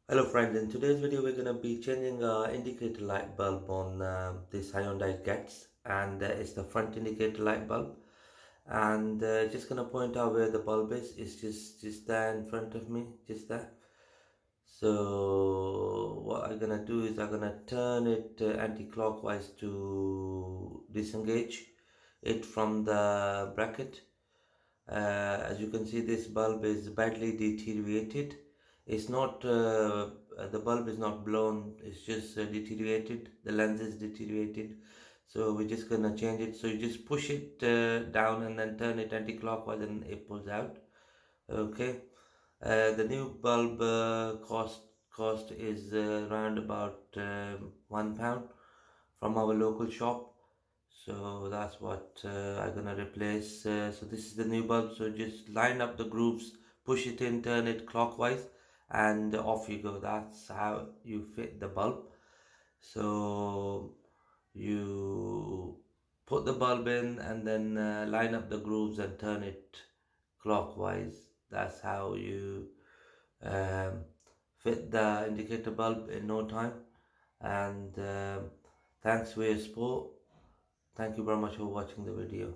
Hello friends, in today's video we're going to be changing indicator light bulb on this Hyundai Getz, and it's the front indicator light bulb, and just going to point out where the bulb is. It's just there in front of me, just there. So what I'm going to do is I'm going to turn it anti-clockwise to disengage it from the bracket. As you can see, this bulb is badly deteriorated. It's not the bulb is not blown, it's just deteriorated. The lens is deteriorated, so we're just gonna change it. So you just push it down and then turn it anti-clockwise and it pulls out. Okay. The new bulb cost is around about £1 from our local shop. So that's what I'm gonna replace. So this is the new bulb. So just line up the grooves, push it in, turn it clockwise, and off you go. That's how you fit the bulb. So you put the bulb in and then line up the grooves and turn it clockwise. That's how you um, fit the indicator bulb in no time. And thanks for your support. Thank you very much for watching the video.